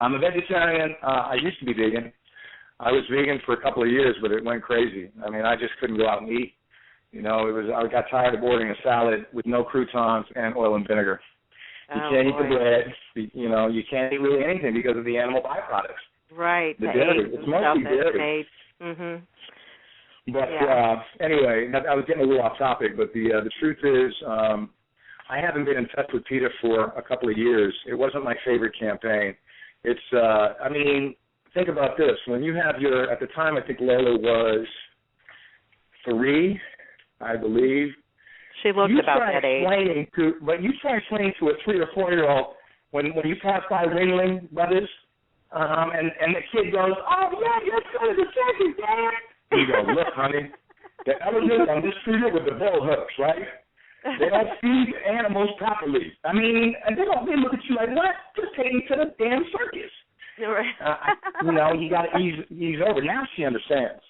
I'm a vegetarian. I used to be vegan. I was vegan for a couple of years, but it went crazy. I mean, I just couldn't go out and eat. You know, I got tired of ordering a salad with no croutons and oil and vinegar. You can't eat the bread. You know, you can't eat really anything because of the animal byproducts. Right. The dairy. It's mostly dairy. But anyway, I was getting a little off topic, but the truth is I haven't been in touch with PETA for a couple of years. It wasn't my favorite campaign. It's, I mean, think about this. When you have at the time I think Lola was 3, I believe. She looked about that age. But you try explaining to a 3 or 4-year-old when you pass by Ringling Brothers, and the kid goes, "Oh yeah, you're son of the circus, Dad." You go, "Look, honey, the elephants are mistreated with the bull hooks, right? They don't feed animals properly. I mean, and they look at you like, what? Just take me to the damn circus." Right. You know, you got to ease over. Now she understands.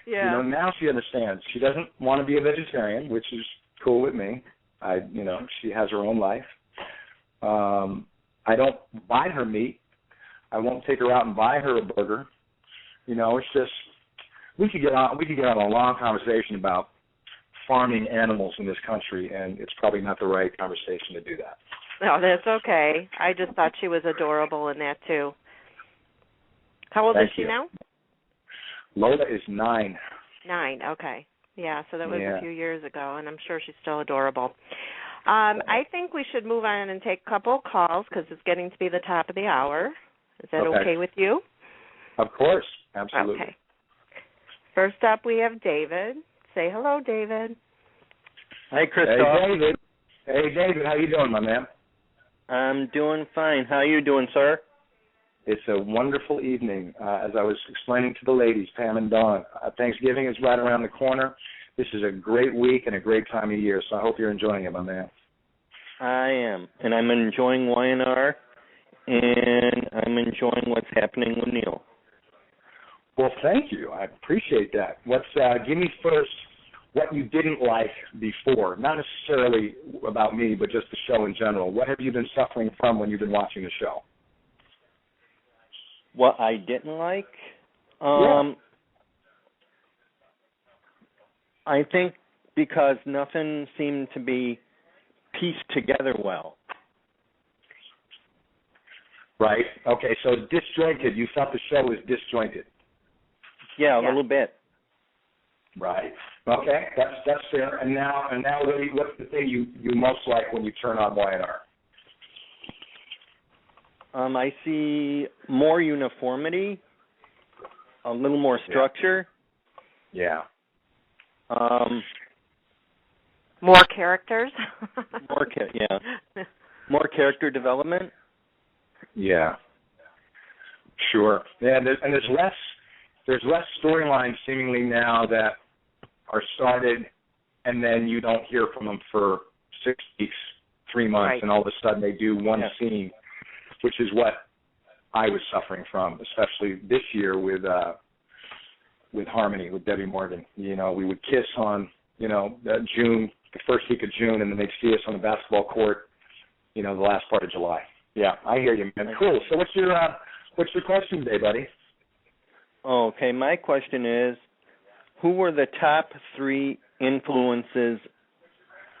Yeah. You know, now she understands. She doesn't want to be a vegetarian, which is cool with me. You know, she has her own life. I don't buy her meat. I won't take her out and buy her a burger. You know, it's just we could get on a long conversation about farming animals in this country, and it's probably not the right conversation to do that. No, that's okay. I just thought she was adorable in that too. How old is she now? Lola is 9. 9, okay. Yeah, so that was a few years ago, and I'm sure she's still adorable. I think we should move on and take a couple calls because it's getting to be the top of the hour. Is that okay with you? Of course, absolutely. Okay. First up, we have David. Say hello, David. Hi, Kristoff. Hey, David. Hey, David. How you doing, my man? I'm doing fine. How are you doing, sir? It's a wonderful evening. As I was explaining to the ladies, Pam and Dawn, Thanksgiving is right around the corner. This is a great week and a great time of year, so I hope you're enjoying it, my man. I am, and I'm enjoying Y&R, and I'm enjoying what's happening with Neil. Well, thank you. I appreciate that. Give me first what you didn't like before, not necessarily about me, but just the show in general. What have you been suffering from when you've been watching the show? What I didn't like? I think because nothing seemed to be pieced together well. Right. Okay, so disjointed. You felt the show was disjointed. Yeah, a little bit. Right. Okay, that's fair. And now, really, what's the thing you most like when you turn on Y&R? I see more uniformity, a little more structure. Yeah. More characters. More character development. Yeah. Sure. Yeah, there's less storylines seemingly now that are started, and then you don't hear from them for 6 weeks, 3 months, right. And all of a sudden they do one scene, which is what I was suffering from, especially this year with Harmony, with Debbie Morgan. You know, we would kiss on, June, the first week of June, and then they'd see us on the basketball court, the last part of July. Yeah, I hear you, man. Cool. So what's your question today, buddy? Okay, my question is, who were the top 3 influences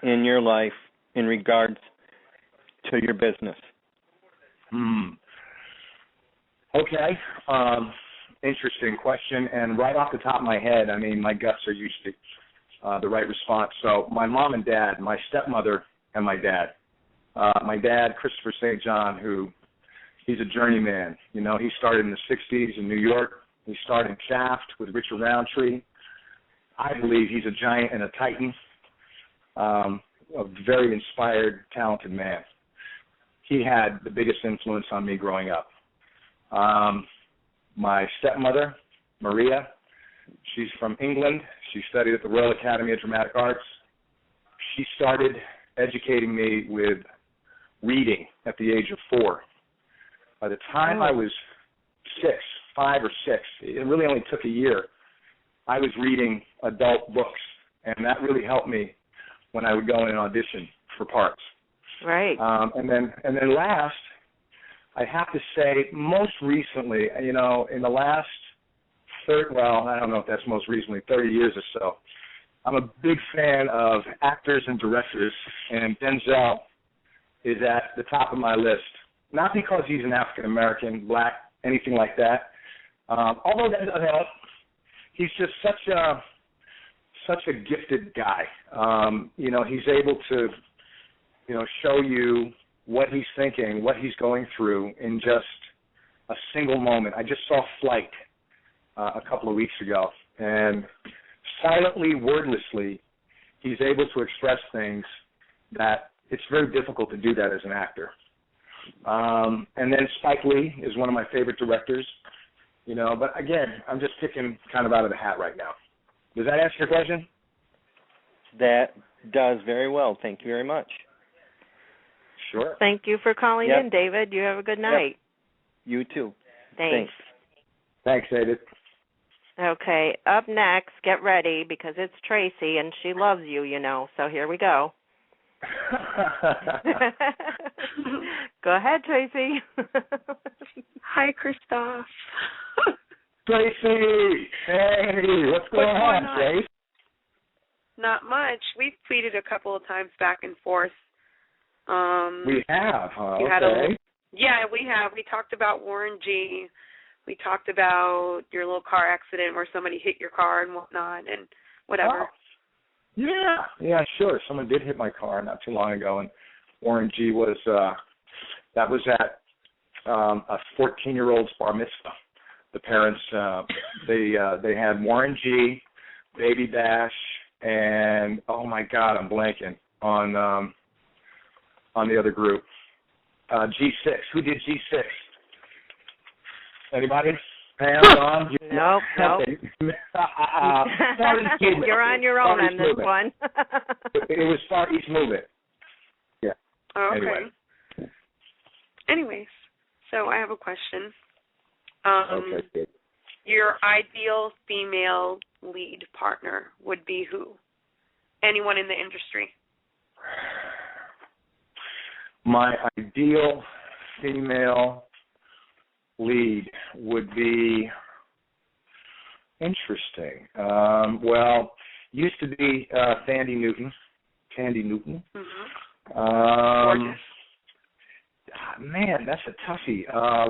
in your life in regards to your business? Okay. Interesting question. And right off the top of my head, I mean, my guts are usually the right response. So my mom and dad, my stepmother and my dad. My dad, Kristoff St John, he's a journeyman. He started in the 60s in New York. He started in Shaft with Richard Roundtree. I believe he's a giant and a titan, a very inspired, talented man. He had the biggest influence on me growing up. My stepmother, Maria, she's from England. She studied at the Royal Academy of Dramatic Arts. She started educating me with reading at the age of 4. By the time I was 5 or 6, it really only took a year, I was reading adult books, and that really helped me when I would go in and audition for parts. Right. And then last, I have to say, most recently, you know, in the last I don't know if that's most recently, 30 years or so, I'm a big fan of actors and directors, and Denzel is at the top of my list. Not because he's an African-American, black, anything like that. Although that doesn't help. He's just such a gifted guy. You know, he's able to, you know, show you what he's thinking, what he's going through in just a single moment. I just saw Flight a couple of weeks ago, and silently, wordlessly, he's able to express things that it's very difficult to do that as an actor. And then Spike Lee is one of my favorite directors, you know, but again, I'm just picking kind of out of the hat right now. Does that answer your question? That does very well. Thank you very much. Sure. Thank you for calling in, David. You have a good night. Yep. You too. Thanks. Thanks, David. Okay, up next, get ready, because it's Tracy, and she loves you, you know, so here we go. Go ahead, Tracy. Hi, Kristoff. Tracy! Hey, what's going on, Tracy? Not much. We've tweeted a couple of times back and forth. We have, huh? Okay. Yeah, we have. We talked about Warren G. We talked about your little car accident where somebody hit your car and whatnot and whatever. Oh. Yeah, sure. Someone did hit my car not too long ago, and Warren G. was, that was at a 14-year-old's bar mitzvah. The parents, they had Warren G., Baby Dash, and, oh, my God, I'm blanking on the other group. G6. Who did G6? Anybody? Pam, Jon? Nope. You're on your own on this one. It was Far East Movement. Yeah. Oh, okay. Anyways, so I have a question. Okay, good. Your ideal female lead partner would be who? Anyone in the industry? My ideal female lead would be interesting. Well, used to be Tandy Newton. Mm-hmm. Gorgeous. Man, that's a toughie.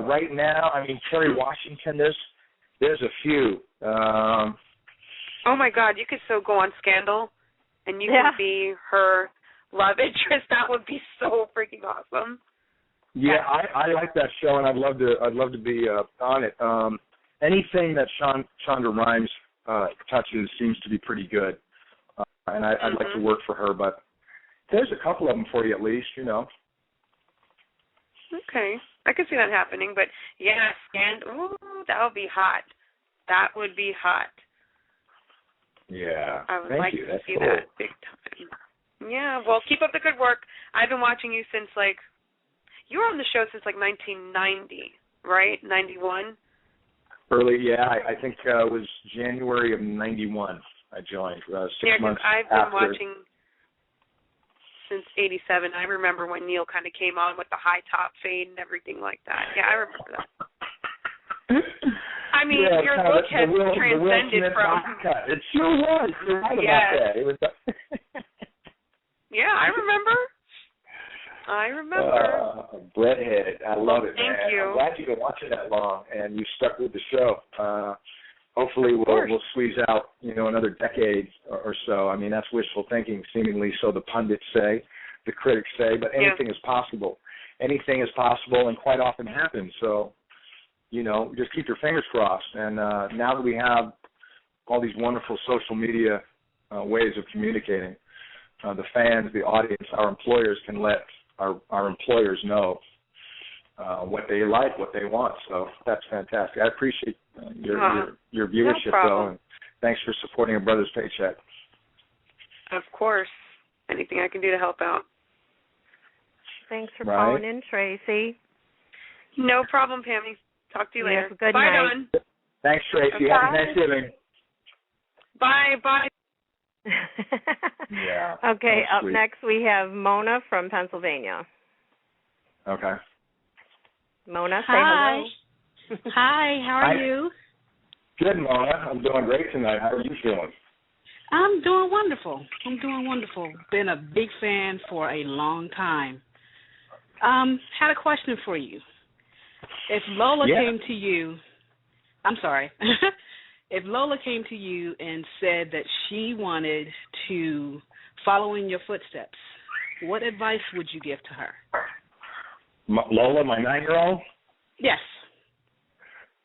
Right now, I mean, Kerry Washington. There's a few. Oh my God, you could so go on Scandal, and you could be her love interest. That would be so freaking awesome. Yeah, I like that show, and I'd love to be on it. Anything that Shonda Rhimes touches seems to be pretty good, and I'd like to work for her. But there's a couple of them for you at least, you know. Okay, I could see that happening. But yeah, Scandal. Ooh, that would be hot. That would be hot. Yeah, I would thank like you. to That's see cool. that big time. Yeah, well, keep up the good work. I've been watching you since, like, you were on the show since, like, 1990, right? 91? Early, yeah. I think it was January of 91 I joined. 6 months yeah, because I've been after. watching since 87. I remember when Neil kind of came on with the high top fade and everything like that. Yeah, I remember that. I mean, your look has transcended from... It sure was. You're right about that. It was... Yeah, I remember. Breadhead. I love it, man. Thank you. I'm glad you've been watching that long and you stuck with the show. Hopefully we'll squeeze out, you know, another decade or so. I mean, that's wishful thinking, seemingly, so the pundits say, the critics say, but anything is possible. Anything is possible and quite often happens. So, you know, just keep your fingers crossed. And now that we have all these wonderful social media ways of communicating, the fans, the audience, our employers can let our employers know what they like, what they want. So that's fantastic. I appreciate your viewership, though, and thanks for supporting a brother's paycheck. Of course. Anything I can do to help out. Thanks for calling in, Tracy. No problem, Pammy. Talk to you later. Good Bye, night. Don. Thanks, Tracy. Happy Thanksgiving. Bye. Yeah. Okay, up next we have Mona from Pennsylvania. Okay. Mona, say Hi. hello. Hi, how are you? Good, Mona. I'm doing great tonight. How are you feeling? I'm doing wonderful. Been a big fan for a long time. Had a question for you. If Lola came to you, I'm sorry. If Lola came to you and said that she wanted to follow in your footsteps, what advice would you give to her? Lola, my 9-year-old? Yes.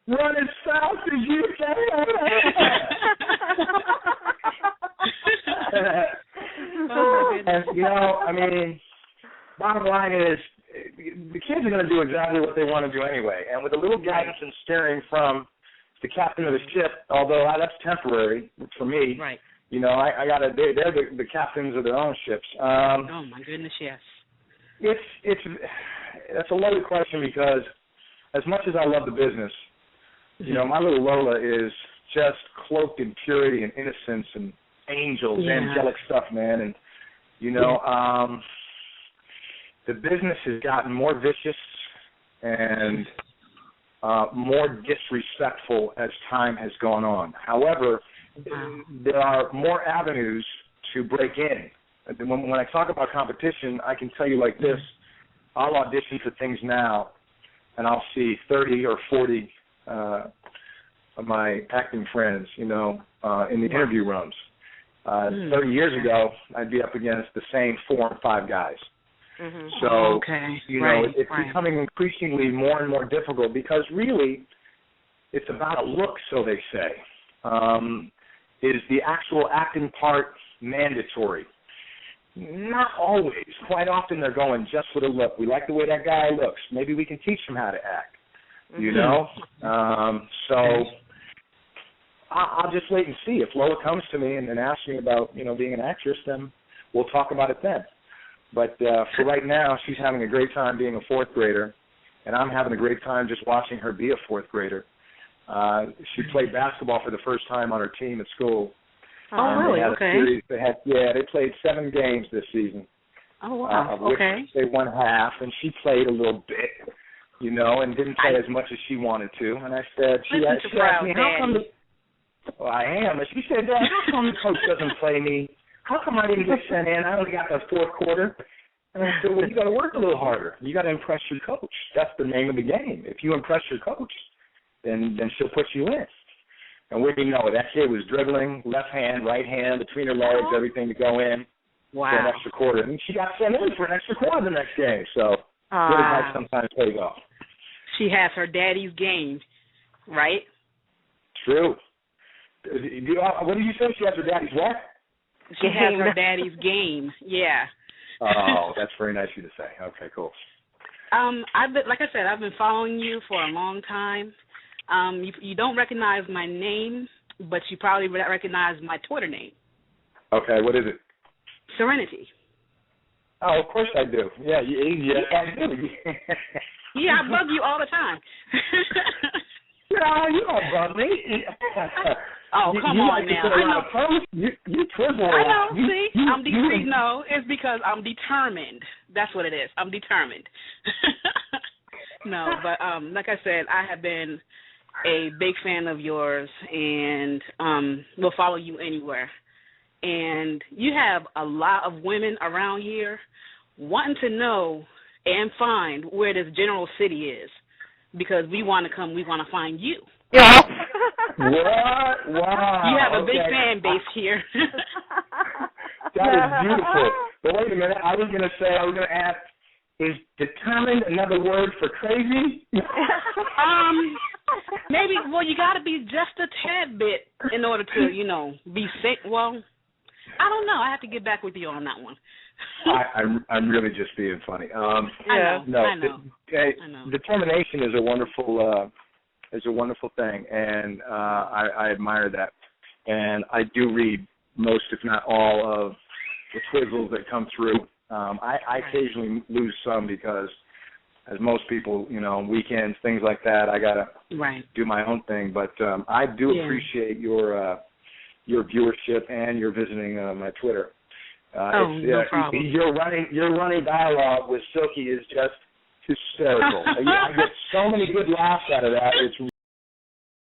Run as fast as you can. And, I mean, bottom line is the kids are going to do exactly what they want to do anyway. And with a little guidance and steering from the captain of the ship, although that's temporary for me, right. I got to. They're the captains of their own ships. Oh my goodness, yes. That's a loaded question because as much as I love the business, my little Lola is just cloaked in purity and innocence and angels, angelic stuff, man. And the business has gotten more vicious and more disrespectful as time has gone on. However, there are more avenues to break in. When I talk about competition, I can tell you like this. I'll audition for things now, and I'll see 30 or 40 of my acting friends, in the interview rooms. 30 years ago, I'd be up against the same 4 or 5 guys. Mm-hmm. So, it's becoming increasingly more and more difficult because really it's about a look, so they say. Is the actual acting part mandatory? Not always. Quite often they're going just for the look. We like the way that guy looks. Maybe we can teach him how to act, So I'll just wait and see. If Lola comes to me and asks me about, being an actress, then we'll talk about it then. But for right now, she's having a great time being a 4th grader, and I'm having a great time just watching her be a 4th grader. She played basketball for the first time on her team at school. Oh, really? Okay. They played 7 games this season. Oh, wow. Of which they won half, and she played a little bit, and didn't play as much as she wanted to. And I said, she asked me, how come I am. And she said, Dad, how come the coach doesn't play me? How come I didn't get sent in? I only got the 4th quarter. And I said, well, you got to work a little harder. You got to impress your coach. That's the name of the game. If you impress your coach, then she'll put you in. And we know it. That kid was dribbling, left hand, right hand, between her legs, everything to go in for an extra quarter. And she got sent in for an extra quarter the next game. So good advice sometimes pays off. She has her daddy's game, right? True. What did you say? She has her daddy's what? She has her daddy's game, yeah. Oh, that's very nice of you to say. Okay, cool. Like I said, I've been following you for a long time. You don't recognize my name, but you probably recognize my Twitter name. Okay, what is it? Serenity. Oh, of course I do. Yeah, I do. Yeah, I bug you all the time. No, you don't bug me. Oh, come on now. I know. You twizzle. I know. See, I'm determined. No, it's because I'm determined. That's what it is. I'm determined. No, but like I said, I have been a big fan of yours, and will follow you anywhere. And you have a lot of women around here wanting to know and find where this General City is, because we want to come. We want to find you. Yeah. What? Wow. You have a big fan base here. That is beautiful. But wait a minute. I was going to ask, is determined another word for crazy? Maybe. Well, you got to be just a tad bit in order to, be sick. Well, I don't know. I have to get back with you on that one. I'm really just being funny. I know. Determination is a wonderful thing, and I admire that. And I do read most, if not all, of the twizzles that come through. I occasionally lose some because, as most people, weekends, things like that, I gotta do my own thing. But I do appreciate your viewership and your visiting my Twitter. No problem. Your running dialogue with Silky is just hysterical. I get so many good laughs out of that. It's